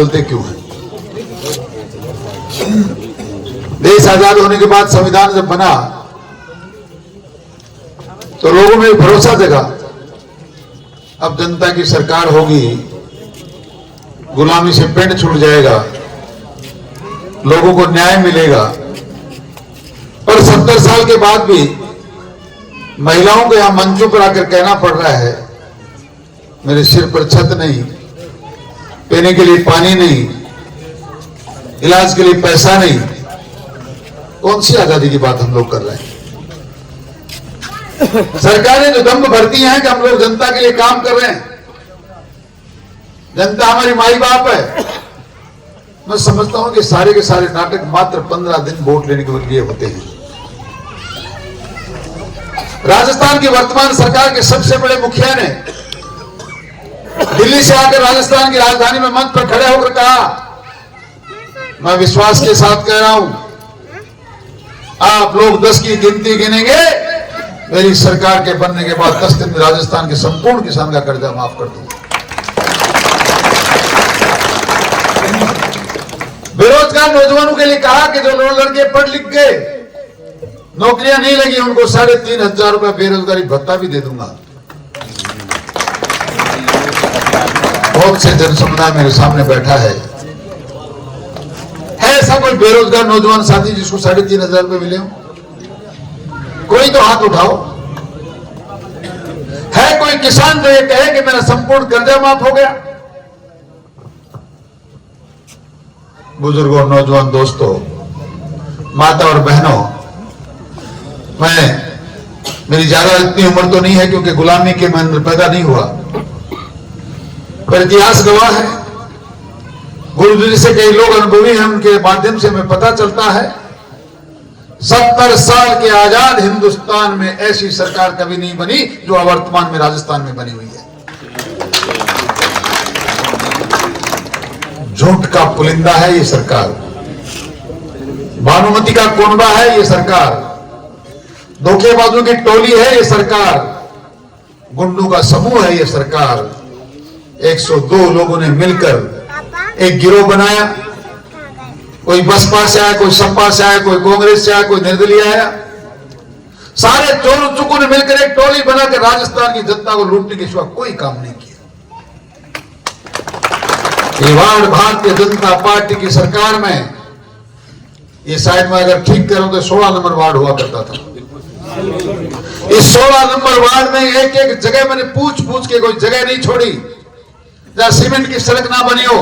बोलते क्यों हैं? देश आजाद होने के बाद संविधान जब बना तो लोगों में भरोसा जगा, अब जनता की सरकार होगी, गुलामी से पेट छूट जाएगा, लोगों को न्याय मिलेगा। पर 70 साल के बाद भी महिलाओं को यहां मंचों पर आकर कहना पड़ रहा है, मेरे सिर पर छत नहीं, पीने के लिए पानी नहीं, इलाज के लिए पैसा नहीं। कौन सी आजादी की बात हम लोग कर रहे हैं? सरकारें जो दम्भ भरती हैं कि हम लोग जनता के लिए काम कर रहे हैं, जनता हमारी माई बाप है। मैं समझता हूं कि सारे के सारे नाटक मात्र 15 दिन वोट लेने के लिए होते हैं। राजस्थान की वर्तमान सरकार के सबसे बड़े मुखिया ने दिल्ली से आकर राजस्थान की राजधानी में मंच पर खड़े होकर कहा, मैं विश्वास के साथ कह रहा हूं, आप लोग 10 की गिनती गिनेंगे, मेरी सरकार के बनने के बाद 10 दिन में राजस्थान के संपूर्ण किसान का कर्जा माफ कर दूंगा। बेरोजगार नौजवानों के लिए कहा कि जो लड़के पढ़ लिख गए, नौकरियां नहीं लगी, उनको 3,500 रुपए बेरोजगारी भत्ता भी दे दूंगा। बहुत से जन समुदाय मेरे सामने बैठा है ऐसा कोई बेरोजगार नौजवान साथी जिसको 3,500 रुपए मिले हो? कोई तो हाथ उठाओ। है कोई किसान जो ये कहे कि मेरा संपूर्ण कर्जा माफ हो गया? बुजुर्गों, नौजवान दोस्तों, माता और बहनों, मेरी ज्यादा इतनी उम्र तो नहीं है क्योंकि गुलामी के मैं अंदर पैदा नहीं हुआ, पर इतिहास गवाह है। गुरुजी से कई लोग अनुभवी हैं, उनके माध्यम से हमें पता चलता है 70 साल के आजाद हिंदुस्तान में ऐसी सरकार कभी नहीं बनी जो वर्तमान में राजस्थान में बनी हुई है। झूठ का पुलिंदा है ये सरकार, भानुमति का कोनबा है ये सरकार, धोखेबाजों की टोली है ये सरकार, गुंडों का समूह है ये सरकार। 102 लोगों ने मिलकर एक गिरोह बनाया, कोई बसपा से आया, कोई सपा से आया, कोई कांग्रेस से आया, कोई निर्दलीय आया, सारे चोर चुकों ने मिलकर एक टोली बनाकर राजस्थान की जनता को लूटने के सिवा कोई काम नहीं किया। ये वार्ड भारतीय जनता पार्टी की सरकार में, ये शायद मैं अगर ठीक करूं तो 16 नंबर वार्ड हुआ करता था। इस 16 नंबर वार्ड में एक एक जगह मैंने पूछ पूछ के कोई जगह नहीं छोड़ी जहां सीमेंट की सड़क ना बनी हो।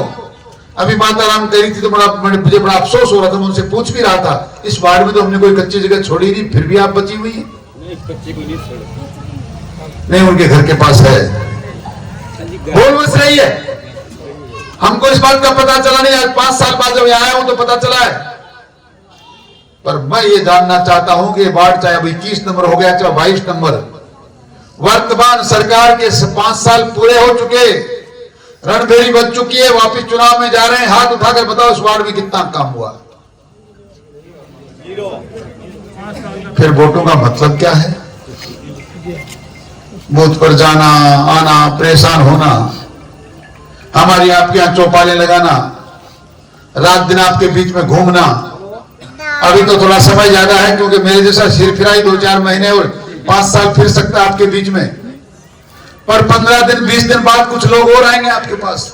अभी माता राम कह रही थी तो मुझे बड़ा अफसोस हो रहा था, मैं उनसे पूछ भी रहा था, इस वार्ड में तो हमने कोई कच्ची जगह छोड़ी नहीं, फिर भी आप बची हुई है। नहीं, उनके घर के पास है, बोल बस रही है। हमको इस बात का पता चला नहीं, आज 5 साल बाद जब आया हूं तो पता चला है। पर मैं ये जानना चाहता हूं कि वार्ड चाहे अभी 21 नंबर हो गया चाहे 22 नंबर, वर्तमान सरकार के 5 साल पूरे हो चुके, रणभेरी बच चुकी है, वापिस चुनाव में जा रहे हैं, हाथ उठाकर बताओ इस वार्ड में कितना काम हुआ? फिर वोटों का मतलब क्या है? बूथ पर जाना आना, परेशान होना, हमारी आपके यहां चौपाले लगाना, रात दिन आपके बीच में घूमना। अभी तो थोड़ा समय ज्यादा है क्योंकि मेरे जैसा सिर फिराई 2-4 महीने और 5 साल फिर सकता है आपके बीच में, पर 15 दिन 20 दिन बाद कुछ लोग और आएंगे आपके पास।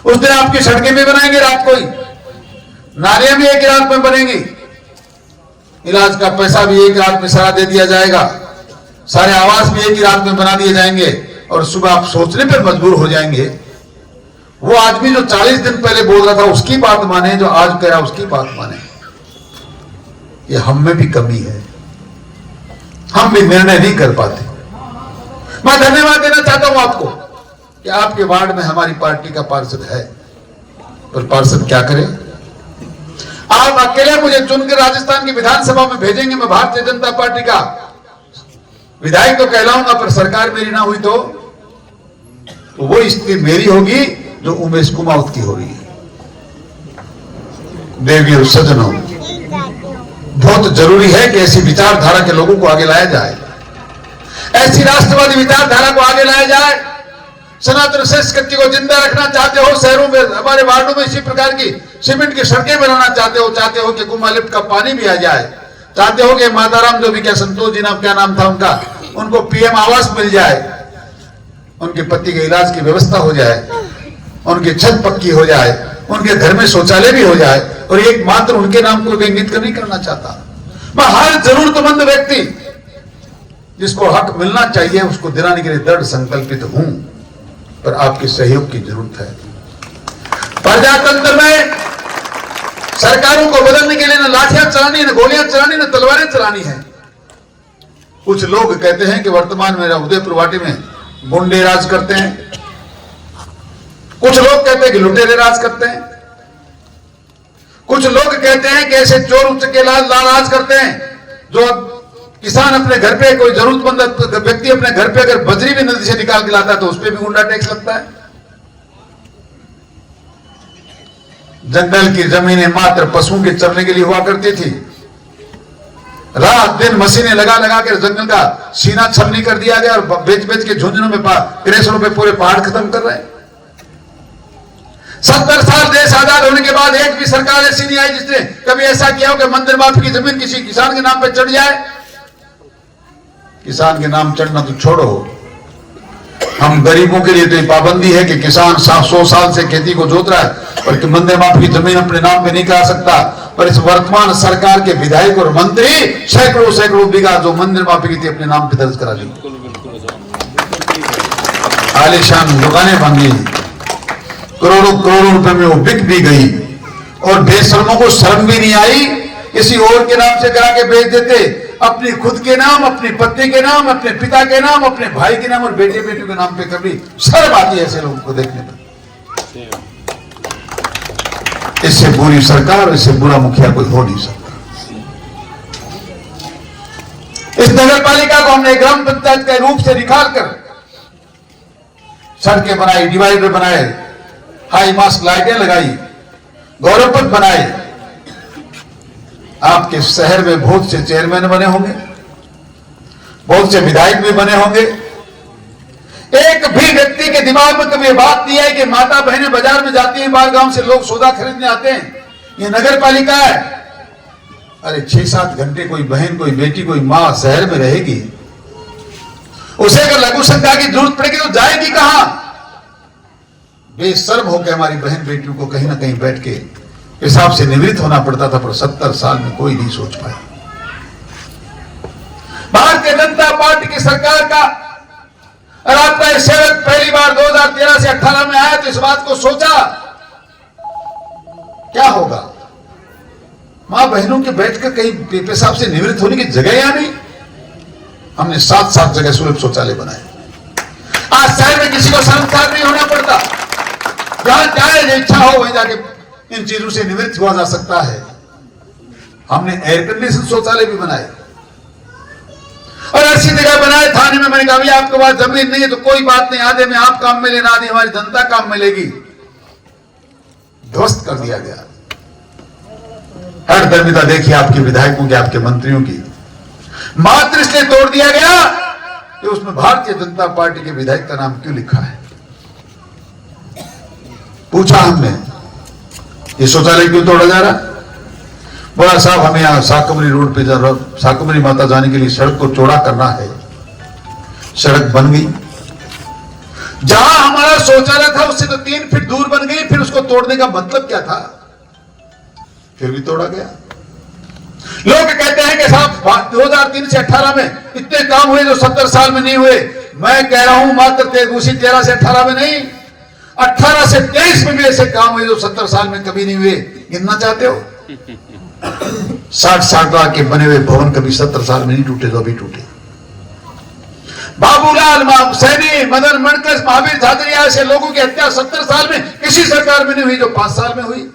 उस दिन आपकी सड़कें भी बनाएंगे रात को ही, नालियां भी एक रात में बनेंगी, इलाज का पैसा भी एक रात में सारा दे दिया जाएगा, सारे आवास भी एक ही रात में बना दिए जाएंगे, और सुबह आप सोचने पर मजबूर हो जाएंगे वो आदमी जो 40 दिन पहले बोल रहा था उसकी बात माने, जो आज कह रहा उसकी बात माने। ये हम में भी कमी है, हम भी निर्णय नहीं कर पाते। मैं धन्यवाद देना चाहता हूं आपको कि आपके वार्ड में हमारी पार्टी का पार्षद है, पर पार्षद क्या करे? आप अकेले मुझे चुनकर राजस्थान की विधानसभा में भेजेंगे, मैं भारतीय जनता पार्टी का विधायक तो कहलाऊंगा, पर सरकार मेरी ना हुई तो वो स्थिति मेरी होगी जो उमेश कुमावत की हो रही है। देवियों, सज्जनों, बहुत जरूरी है कि ऐसी विचारधारा के लोगों को आगे लाया जाए, ऐसी राष्ट्रवादी विचारधारा को आगे लाया जाए सनातन संस्कृति को जिंदा रखना चाहते हो, शहरों में हमारे वार्डों में इसी प्रकार की सीमेंट की सड़कें बनाना चाहते हो कि कुंभा लिफ्ट का पानी भी आ जाए, चाहते हो कि माताराम जो भी क्या संतोष जी नाम क्या नाम था उनका, उनको पीएम आवास मिल जाए, उनके पति के इलाज की व्यवस्था हो जाए, उनकी छत पक्की हो जाए, उनके घर में शौचालय भी हो जाए, और एकमात्र उनके नाम को इंगित नहीं करना चाहता। मैं हर जरूरतमंद व्यक्ति जिसको हक मिलना चाहिए उसको दिलाने के लिए दृढ़ संकल्पित हूं, पर आपके सहयोग की जरूरत है। प्रजातंत्र में सरकारों को बदलने के लिए न लाठियां चलानी, न गोलियां चलानी, न तलवारें चलानी है। कुछ लोग कहते हैं कि वर्तमान में उदयपुर वाटी में गुंडे राज करते हैं, कुछ लोग कहते हैं कि लुटेरे राज करते हैं, कुछ लोग कहते हैं कि ऐसे चोर उच्चके लाल राज करते हैं। जो किसान अपने घर पे, कोई जरूरतमंद व्यक्ति अपने घर पे अगर बजरी भी नदी से निकाल के लाता है तो उस पर भी गुंडा टैक्स लगता है। जंगल की जमीनें मात्र पशुओं के चरने के लिए हुआ करती थी, रात दिन मशीनें लगा लगा कर जंगल का सीना छलनी कर दिया गया, और बेच बेच के झुंझुनों में क्रेशरों पे पूरे पहाड़ खत्म कर रहे हैं। 70 साल देश आजाद होने के बाद एक भी सरकार ऐसी नहीं आई जिसने कभी ऐसा किया हो कि मंदिर माफी की जमीन किसी किसान के नाम पे चढ़ जाए। किसान के नाम चढ़ना तो छोड़ो, हम गरीबों के लिए तो ये पाबंदी है कि किसान 100 साल से खेती को जोत रहा है, पर मंदिर माफी की जमीन अपने नाम पे नहीं करा सकता। पर इस वर्तमान सरकार के विधायक और मंत्री सैकड़ों सैकड़ों बीघा जो मंदिर माफी की थी अपने नाम पे दर्ज करा ली, आलीशान दुकानें बांधी, करोड़ों करोड़ों रुपए में वो बिक भी गई, और बेशर्मों को शर्म भी नहीं आई, किसी और के नाम से करा के बेच देते, अपनी खुद के नाम, अपनी पत्नी के नाम, अपने पिता के नाम, अपने भाई के नाम और बेटे बेटियों के नाम पे कभी शर्म आती है ऐसे लोगों को देखने पर। इससे बुरी सरकार, इससे बुरा मुखिया कोई हो नहीं सकता। इस नगर पालिका को हमने ग्राम पंचायत के रूप से निकाल कर सड़कें बनाई, डिवाइडर बनाए, हाई मास्क लाइटें लगाई, गौरव पथ बनाए। आपके शहर में बहुत से चेयरमैन बने होंगे, बहुत से विधायक भी बने होंगे। एक भी व्यक्ति के दिमाग में कभी बात नहीं है कि माता बहनें बाजार में जाती हैं, बाहर गांव से लोग सौदा खरीदने आते हैं, ये नगर पालिका है। अरे 6-7 घंटे कोई बहन, कोई बेटी, कोई मां शहर में रहेगी, उसे अगर लघु शंका की जरूरत पड़ेगी तो जाएगी कहां? बेशर्म होकर हमारी बहन बेटियों को कहीं ना कहीं बैठ के हिसाब से निवृत्त होना पड़ता था, पर 70 साल में कोई नहीं सोच पाया। भारतीय जनता पार्टी की सरकार का आपका सेवक पहली बार 2013 से 18 में आया तो इस बात को सोचा क्या होगा, मां बहनों के बैठकर कहीं पेशाब से निवृत्त होने की जगह या नहीं। हमने 7 जगह सुलभ शौचालय बनाए। आज शहर में किसी को शर्मसार नहीं होना पड़ता, जहां चाहे इच्छा हो वहीं जाके इन चीजों से निवृत्त हुआ जा सकता है। हमने एयर कंडीशन शौचालय भी बनाए और ऐसी जगह बनाए थाने में। मैंने कहा भैया आपके पास जमीन नहीं है तो कोई बात नहीं, आधे में आप काम में लेना, आधे हमारी जनता काम में लेगी। ध्वस्त कर दिया गया। हर धर्मिता देखिए आपके विधायकों की, आपके मंत्रियों की, मात्र इसलिए तोड़ दिया गया कि उसमें भारतीय जनता पार्टी के विधायक का नाम क्यों लिखा है। पूछा हमने ये शौचालय क्यों तोड़ा जा रहा? बोला साहब हमें यहां साकमरी रोड पे साकमरी माता जाने के लिए सड़क को चौड़ा करना है। सड़क बन गई, जहां हमारा शौचालय था उससे तो 3 फीट दूर बन गई, फिर उसको तोड़ने का मतलब क्या था? फिर भी तोड़ा गया। लोग कहते हैं कि साहब 2003 से 18 में इतने काम हुए जो 70 साल में नहीं हुए। मैं कह रहा हूं मात्र 13 से 18 में नहीं, 18 से 23 में भी ऐसे काम हुए जो 70 साल में कभी नहीं हुए। गिनना चाहते हो? 60 लाख के बने हुए भवन कभी 70 साल में नहीं टूटे तो अभी टूटे। बाबूलाल, सैनी, मदन मणकस, महावीर झाझरिया ऐसे लोगों की हत्या 70 साल में किसी सरकार में नहीं हुई जो 5 साल में हुई।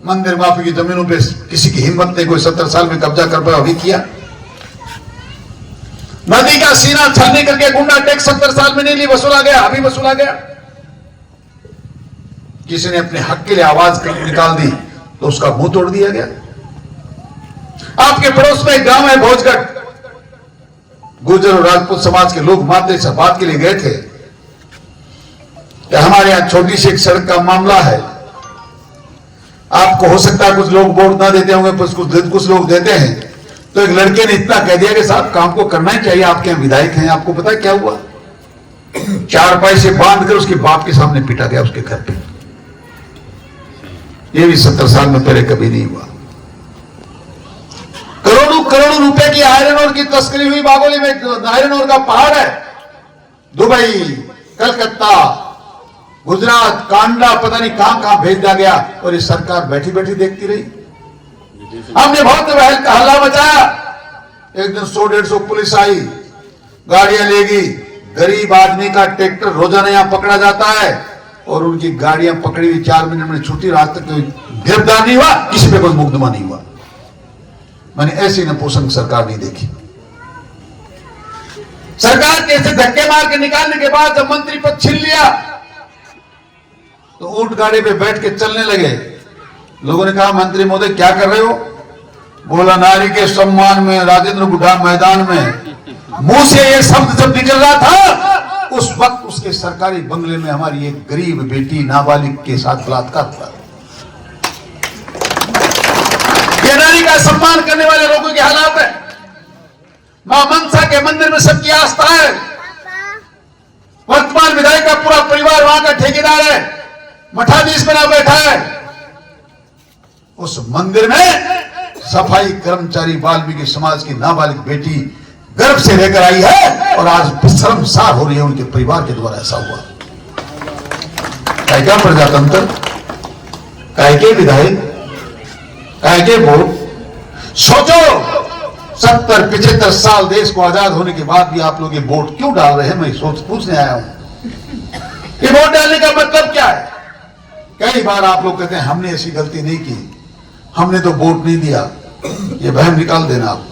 मंदिर माफी की जमीनों पे किसी की हिम्मत नहीं, कोई 70 साल में कब्जा कर पाया, अभी किया। नदी का सीना छलनी करके गुंडा टैक्स 70 साल में नहीं वसूला गया, अभी वसूला गया। किसी ने अपने हक के लिए आवाज निकाल दी तो उसका मुंह तोड़ दिया गया। आपके पड़ोस में एक गांव है भोजगढ़, गुर्जर और राजपूत समाज के लोग मात्र इस बात के लिए गए थे कि हमारे यहां छोटी सी एक सड़क का मामला है, आपको हो सकता है कुछ लोग वोट ना देते होंगे, कुछ लोग देते हैं। तो एक लड़के ने इतना कह दिया कि साहब काम को करना ही चाहिए, आपके यहाँ विधायक हैं। आपको पता है क्या हुआ? 4 पैसे बांध कर उसके बाप के सामने पीटा गया उसके घर पे। ये भी 70 साल में पहले कभी नहीं हुआ। करोड़ों करोड़ों रुपए की आयरन ओर की तस्करी हुई बागोली में। आयरन ओर का पहाड़ है, दुबई, कलकत्ता, गुजरात, कांडा, पता नहीं कहां कहां भेज दिया गया, और ये सरकार बैठी बैठी देखती रही। हमने बहुत हल्ला मचाया। एक दिन 100-150 पुलिस आई, गाड़ियां लेगी। गरीब आदमी का ट्रैक्टर रोजाना यहां पकड़ा जाता है, और उनकी गाड़ियां पकड़ी हुई 4 मिनट में छुट्टी। रात तक कोई गिरफ्तार नहीं हुआ, किसी पे कोई मुकदमा नहीं हुआ। मैंने ऐसी नपुंसक सरकार नहीं देखी। सरकार के ऐसे धक्के मार के निकालने के बाद जब मंत्री पद छीन लिया, तो ऊंट गाड़ी पे बैठ के चलने लगे। लोगों ने कहा, मंत्री महोदय क्या कर रहे हो? बोला, नारी के सम्मान में राजेंद्र गुड्डा मैदान में मुंह से ये शब्द जब निकल रहा था, उस वक्त उसके सरकारी बंगले में हमारी एक गरीब बेटी नाबालिग के साथ बलात्कार हुआ। ये नारी का सम्मान करने वाले लोगों के हालात है। मां मनसा के मंदिर में सबकी आस्था है। वर्तमान विधायक का पूरा परिवार वहां का ठेकेदार है, मठाधीश बना बैठा है। उस मंदिर में सफाई कर्मचारी वाल्मीकि समाज की नाबालिग बेटी गर्भ से लेकर आई है, और आज शर्मसार हो रही है उनके परिवार के द्वारा ऐसा हुआ। क्या प्रजातंत्र, काय के विधायक, काय के वोट? सोचो, 70-75 साल देश को आजाद होने के बाद भी आप लोग ये वोट क्यों डाल रहे हैं? मैं पूछने आया हूं, ये वोट डालने का मतलब क्या है? कई बार आप लोग कहते हैं हमने ऐसी गलती नहीं की, हमने तो वोट नहीं दिया। ये वहम निकाल देना आप।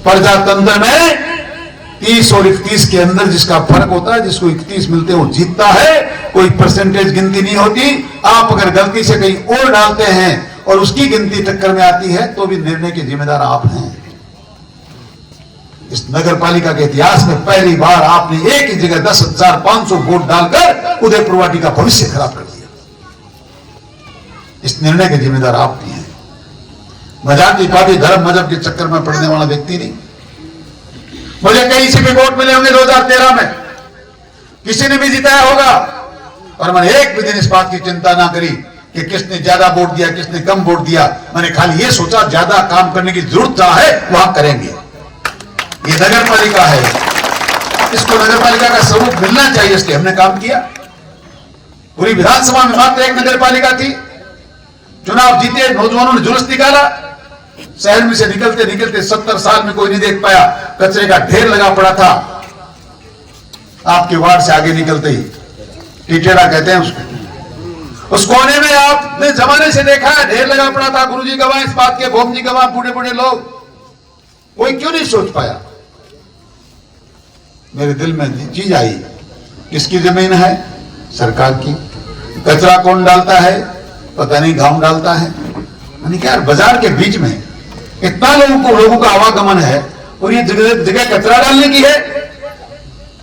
प्रजातंत्र में 30 और 31 के अंदर जिसका फर्क होता है, जिसको 31 मिलते हैं वो जीतता है। कोई परसेंटेज गिनती नहीं होती। आप अगर गलती से कहीं और डालते हैं और उसकी गिनती टक्कर में आती है, तो भी निर्णय के जिम्मेदार आप हैं। इस नगर पालिका के इतिहास में पहली बार आपने एक ही जगह 10,500 वोट डालकर उदयपुरवाटी का भविष्य खराब कर दिया। इस निर्णय के जिम्मेदार आप भी हैं। मजाकी पार्टी धर्म मजहब के चक्कर में पड़ने वाला व्यक्ति नहीं। मुझे कहीं से भी वोट मिले होंगे 2013 में, किसी ने भी जिताया होगा, और मैंने एक भी दिन इस बात की चिंता ना करी कि किसने ज्यादा वोट दिया, किसने कम वोट दिया। मैंने खाली ये सोचा, ज्यादा काम करने की जरूरत जहां है वहां करेंगे। ये नगर पालिका है, इसको नगर पालिका का स्वरूप मिलना चाहिए, इसलिए हमने काम किया। पूरी विधानसभा में मात्र एक नगर पालिका थी, चुनाव जीते, नौजवानों ने जुलूस निकाला। शहर में से निकलते निकलते 70 साल में कोई नहीं देख पाया, कचरे का ढेर लगा पड़ा था। आपके वार्ड से आगे निकलते ही टिटेड़ा कहते हैं उसको, उस कोने में आपने जमाने से देखा है, ढेर लगा पड़ा था। गुरुजी गवाह इस बात के, भोम जी गवाह, बूढ़े बूढ़े लोग। कोई क्यों नहीं सोच पाया? मेरे दिल में चीज आई, किसकी जमीन है? सरकार की। कचरा कौन डालता है? पता नहीं, गांव डालता है। यानी क्या, बाजार के बीच में इतना लोगों का आवागमन है, और ये जगह कचरा डालने की है।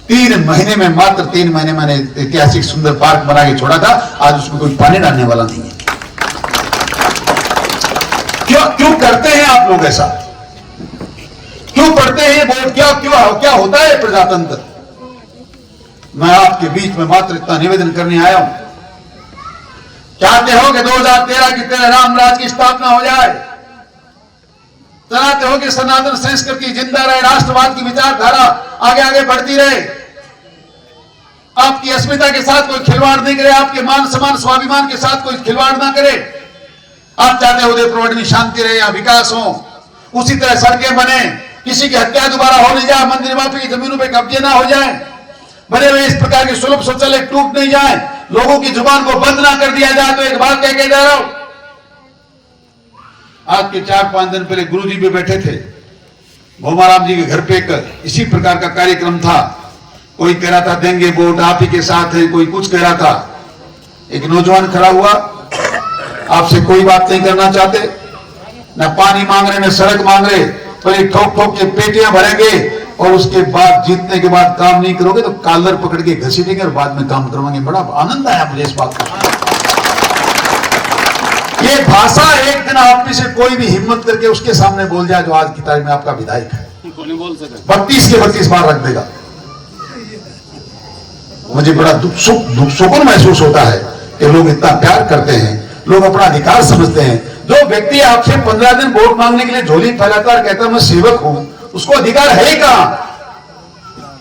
3 महीने में, मात्र 3 महीने मैंने ऐतिहासिक सुंदर पार्क बना के छोड़ा था। आज उसमें कोई पानी डालने वाला नहीं है। क्यों करते हैं आप लोग ऐसा? क्यों पढ़ते हैं वोट? क्या होता है प्रजातंत्र? मैं आपके बीच में मात्र इतना निवेदन करने आया हूं। चाहते हो कि 2013 की तरह रामराज की स्थापना हो जाए? चाहते हो कि सनातन संस्कृति जिंदा रहे, राष्ट्रवाद की विचारधारा आगे आगे बढ़ती रहे, आपकी अस्मिता के साथ कोई खिलवाड़ नहीं करे, आपके मान सम्मान स्वाभिमान के साथ कोई खिलवाड़ ना करे? आप चाहते हो उदयपुरवाटी में शांति रहे, या विकास हो? उसी तरह सड़कें बने, किसी की हत्या दोबारा हो नहीं जाए, मंदिर माफी की जमीनों पर कब्जे ना हो जाए, बने हुए इस प्रकार के सुलभ शौचालय टूट नहीं जाए, लोगों की जुबान को बंद ना कर दिया जाए। तो एक बात कह के जा रहा हूं, आज के 4-5 दिन पहले गुरुजी भी बैठे थे, भोमाराम जी के घर पे एक इसी प्रकार का कार्यक्रम था। कोई कह रहा था देंगे वोट, आप ही के साथ है, कोई कुछ कह रहा था। एक नौजवान खड़ा हुआ, आपसे कोई बात नहीं करना चाहते, न पानी मांग रहे, न सड़क मांग रहे, पर ठोक ठोक के पेटियां भरेंगे और उसके बाद जीतने के बाद काम नहीं करोगे तो कॉलर पकड़ के घसीटेंगे और बाद में काम करवाएंगे। बड़ा आनंद आया मुझे इस बात का। ये भाषा एक दिन आप में से कोई भी हिम्मत करके उसके सामने बोल जाए जो आज की तारीख में आपका विधायक है, 32 के 32 बार रख देगा। मुझे बड़ा सुकून महसूस होता है कि लोग इतना प्यार करते हैं, लोग अपना अधिकार समझते हैं। जो व्यक्ति आपसे 15 दिन वोट मांगने के लिए झोली फैलाता और कहता मैं सेवक हूं, उसको अधिकार है ही कहां।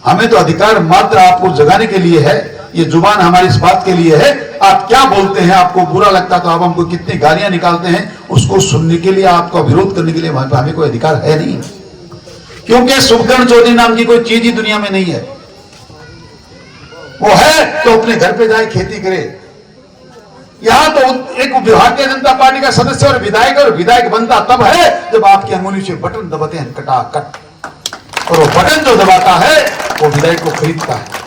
हमें तो अधिकार मात्र आपको जगाने के लिए है। ये जुबान हमारी इस बात के लिए है, आप क्या बोलते हैं, आपको बुरा लगता तो आप हमको कितनी गालियां निकालते हैं, उसको सुनने के लिए, आपका विरोध करने के लिए हमें कोई अधिकार है नहीं। क्योंकि सुखगण चौधरी नाम की कोई चीज ही दुनिया में नहीं है। वो है तो अपने घर पे जाए खेती करे। यहां तो एक भारतीय जनता पार्टी का सदस्य और विधायक बनता तब है जब आपकी अंगुली से बटन दबाते हैं कटाकट, और वो बटन जो दबाता है वो विधायक को खरीदता है।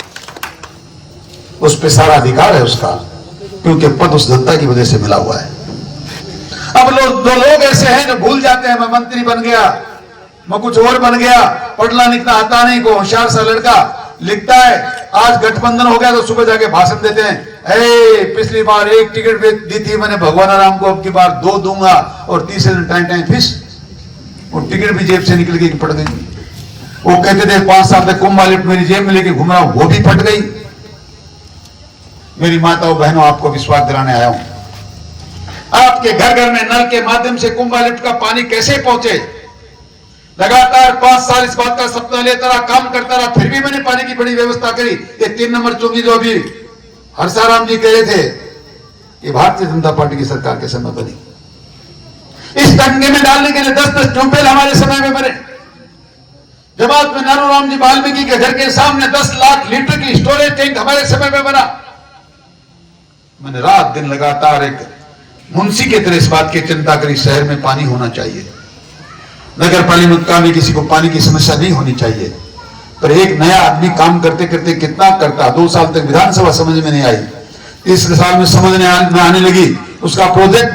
उस पे सारा अधिकार है उसका, क्योंकि पद उस जनता की वजह से मिला हुआ है। अब दो लोग ऐसे हैं जो भूल जाते हैं मैं मंत्री बन गया, मैं कुछ और बन गया, पढ़ना लिखना आता नहीं, को होशियार सा लड़का लिखता है। आज गठबंधन हो गया तो सुबह जाके भाषण देते हैं, पिछली बार 1 टिकट दी थी मैंने भगवान राम को, अब की बार 2 दूंगा, और तीसरे दिन टाइम फिश वो टिकट भी जेब से निकल के पड़ गई। वो कहते थे 5 साल तक कुंभ लिफ्ट मेरी जेब में लेके घूम रहा हूं, वो भी फट गई। मेरी माताओं बहनों, आपको विश्वास दिलाने आया हूं। आपके घर घर में नल के माध्यम से कुंभ लिफ्ट का पानी कैसे पहुंचे। लगातार 5 साल इस बात का सपना लेता रहा, काम करता रहा, फिर भी मैंने पानी की बड़ी व्यवस्था करी। ये 3 नंबर चौकी जो अभी हर्षाराम जी कह रहे थे, ये भारतीय जनता पार्टी की सरकार के समय बनी। इस टंके में डालने के लिए 10-10 ट्यूबवेल हमारे समय में बने। जमात में नारूराम जी वाल्मीकि के घर के सामने 10 लाख लीटर की स्टोरेज टैंक हमारे समय में बना। मैंने रात दिन लगातार एक मुंशी के तरह इस बात की चिंता करी, शहर में पानी होना चाहिए, नगर पालिका में किसी को पानी की समस्या नहीं होनी चाहिए। पर एक नया आदमी काम करते करते कितना करता। 2 साल तक विधानसभा समझ में नहीं आई, 3 साल में समझ में आने लगी। उसका प्रोजेक्ट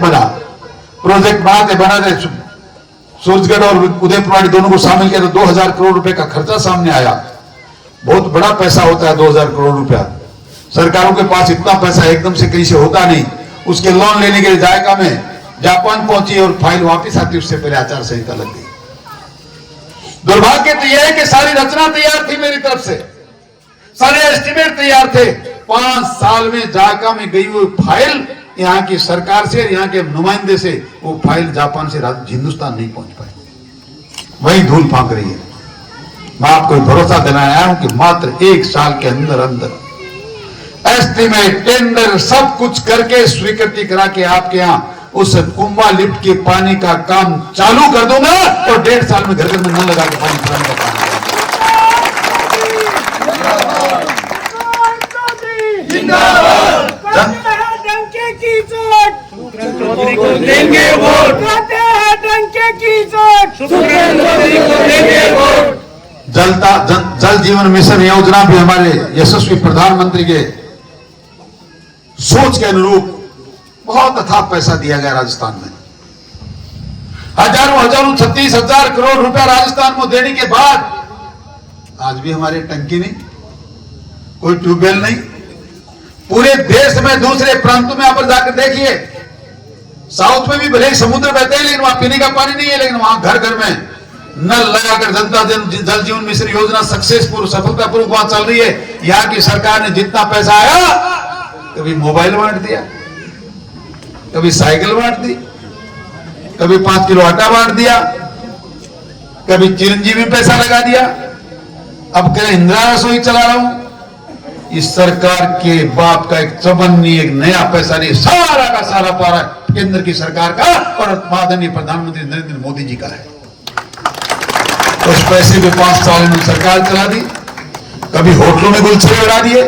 बनाते सूरजगढ़ और उदयपुर दोनों को शामिल किया तो 2000 करोड़ रुपए का खर्चा सामने आया। बहुत बड़ा पैसा होता है 2000 करोड़ रुपया। सरकारों के पास इतना पैसा एकदम से कहीं से होता नहीं। उसके लोन लेने के लिए जायका में जापान पहुंची और फाइल वापस आती, उससे पहले आचार संहिता लग गई। दुर्भाग्य तो यह है कि सारी रचना तैयार थी मेरी तरफ से, सारे एस्टिमेट तैयार थे। 5 साल में जायका में गई हुई फाइल यहाँ की सरकार से, यहाँ के नुमाइंदे से, वो फाइल जापान से हिंदुस्तान नहीं पहुंच पाई, वही धूल फांक रही है। मैं आपको भरोसा दिलाने आया हूं कि मात्र 1 साल के अंदर अंदर एस्टिमेट, टेंडर सब कुछ करके स्वीकृति करा के आपके यहाँ उस कुंभा लिफ्ट के पानी का काम चालू कर दूंगा और 1.5 साल में घर घर में नल लगा के पानी पिलाने का काम। डंके की चोट देंगे वोट, डंके की चोट देंगे वोट। जल जीवन मिशन योजना भी हमारे यशस्वी प्रधानमंत्री के सोच के अनुरूप बहुत अथाह पैसा दिया गया। राजस्थान में हजारों 36,000 करोड़ रुपया राजस्थान को देने के बाद आज भी हमारे टंकी नहीं, कोई ट्यूबवेल नहीं। पूरे देश में दूसरे प्रांतों में आप जाकर देखिए, साउथ में भी भले ही समुद्र बहते हैं लेकिन वहां पीने का पानी नहीं है, लेकिन वहां घर घर में नल लगाकर जनता जल जीवन मिशन योजना सक्सेसफुल, सफलतापूर्वक वहां चल रही है। यहाँ की सरकार ने जितना पैसा आया, कभी मोबाइल बांट दिया, कभी साइकिल बांट दी, कभी 5 किलो आटा बांट दिया, कभी चिरंजीवी पैसा लगा दिया, अब कह इंदिरा रसोई चला रहा हूं। इस सरकार के बाप का एक चौबन्नी, एक नया पैसा नहीं, सारा का सारा पारा केंद्र की सरकार का और माननीय प्रधानमंत्री नरेंद्र मोदी जी का है। उस पैसे को 5 साल में सरकार चला दी। कभी होटलों में गुलछड़े उड़ा दिए,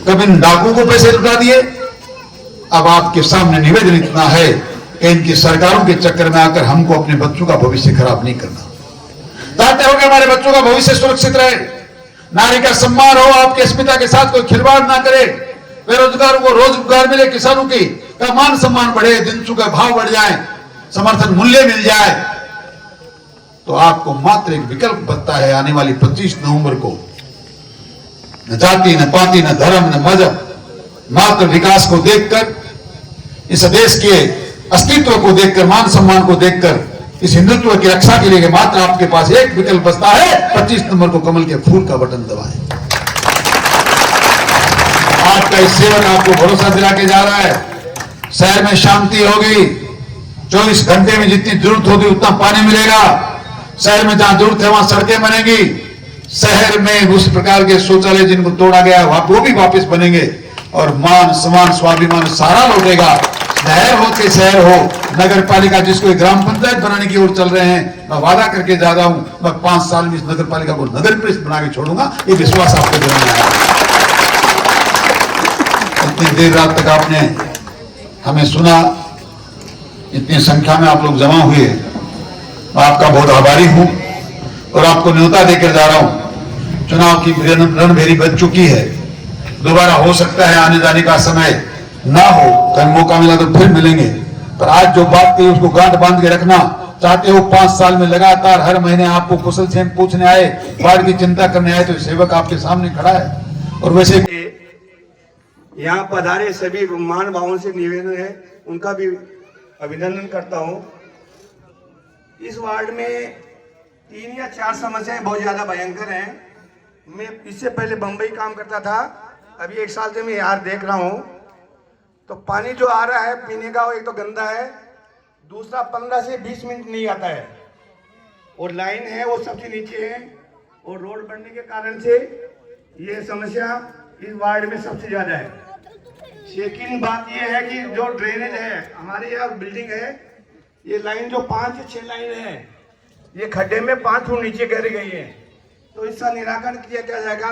कभी डाकू को पैसे लुटा दिए। अब आपके सामने निवेदन इतना है कि इनकी सरकारों के चक्कर में आकर हमको अपने बच्चों का भविष्य खराब नहीं करना। चाहते हो कि हमारे बच्चों का भविष्य सुरक्षित रहे, नारी का सम्मान हो, आपके अस्मिता के साथ कोई खिलवाड़ ना करे, बेरोजगारों को रोजगार मिले, किसानों की का मान सम्मान बढ़े, जिंसू का भाव बढ़ जाए, समर्थन मूल्य मिल जाए, तो आपको मात्र एक विकल्प बचता है आने वाली 25 नवंबर को। न जाति, न पाति, न धर्म, न मजहब, मात्र विकास को देखकर, इस देश के अस्तित्व को देखकर, मान सम्मान को देखकर, इस हिंदुत्व की रक्षा के लिए मात्र आपके पास एक विकल्प बचता है, 25 नंबर को कमल के फूल का बटन दबाएं। आज का इस सेवक आपको भरोसा दिला के जा रहा है, शहर में शांति होगी, 24 घंटे में जितनी जरूरत होगी उतना पानी मिलेगा, शहर में जहां जरूरत है वहां सड़कें बनेगी, शहर में उस प्रकार के शौचालय जिनको तोड़ा गया वो भी वापस बनेंगे, और मान सम्मान स्वाभिमान सारा लौटेगा। शहर हो के शहर हो, नगर पालिका जिसको ग्राम पंचायत बनाने की ओर चल रहे हैं, मैं वादा करके जा रहा हूं, मैं 5 साल में इस नगर पालिका को नगर परिषद बना के छोड़ूंगा, ये विश्वास आपको दिलाना है। इतनी देर रात तक आपने हमें सुना, इतनी संख्या में आप लोग जमा हुए, मैं आपका बहुत आभारी हूं और आपको न्योता देकर जा रहा हूं। चुनाव की रणभेरी बज चुकी है, दोबारा हो सकता है आने जाने का समय ना हो, कल मौका मिला तो फिर मिलेंगे, पर आज जो बात कही उसको गांठ बांध के रखना। चाहते हो 5 साल में लगातार हर महीने आपको कुशल क्षेम पूछने आए, वार्ड की चिंता करने आए, तो सेवक आपके सामने खड़ा है। और वैसे यहाँ पधारे सभी महानुभावों से निवेदन है, उनका भी अभिनंदन करता हूँ। इस वार्ड में 3 या 4 समस्याएं बहुत ज्यादा भयंकर हैं। मैं इससे पहले बम्बई काम करता था, अभी 1 साल से मैं यार देख रहा हूँ। तो पानी जो आ रहा है पीने का, वो एक तो गंदा है, दूसरा 15 से 20 मिनट नहीं आता है, और लाइन है वो सबसे नीचे है, और रोड बनने के कारण से ये समस्या इस वार्ड में सबसे ज्यादा है। सेकंड बात ये है कि जो ड्रेनेज है, हमारे यहाँ बिल्डिंग है, ये लाइन जो 5 से 6 लाइन है, ये खड्डे में 5 फुट नीचे गिर गई है, तो इसका निराकरण किया जाएगा।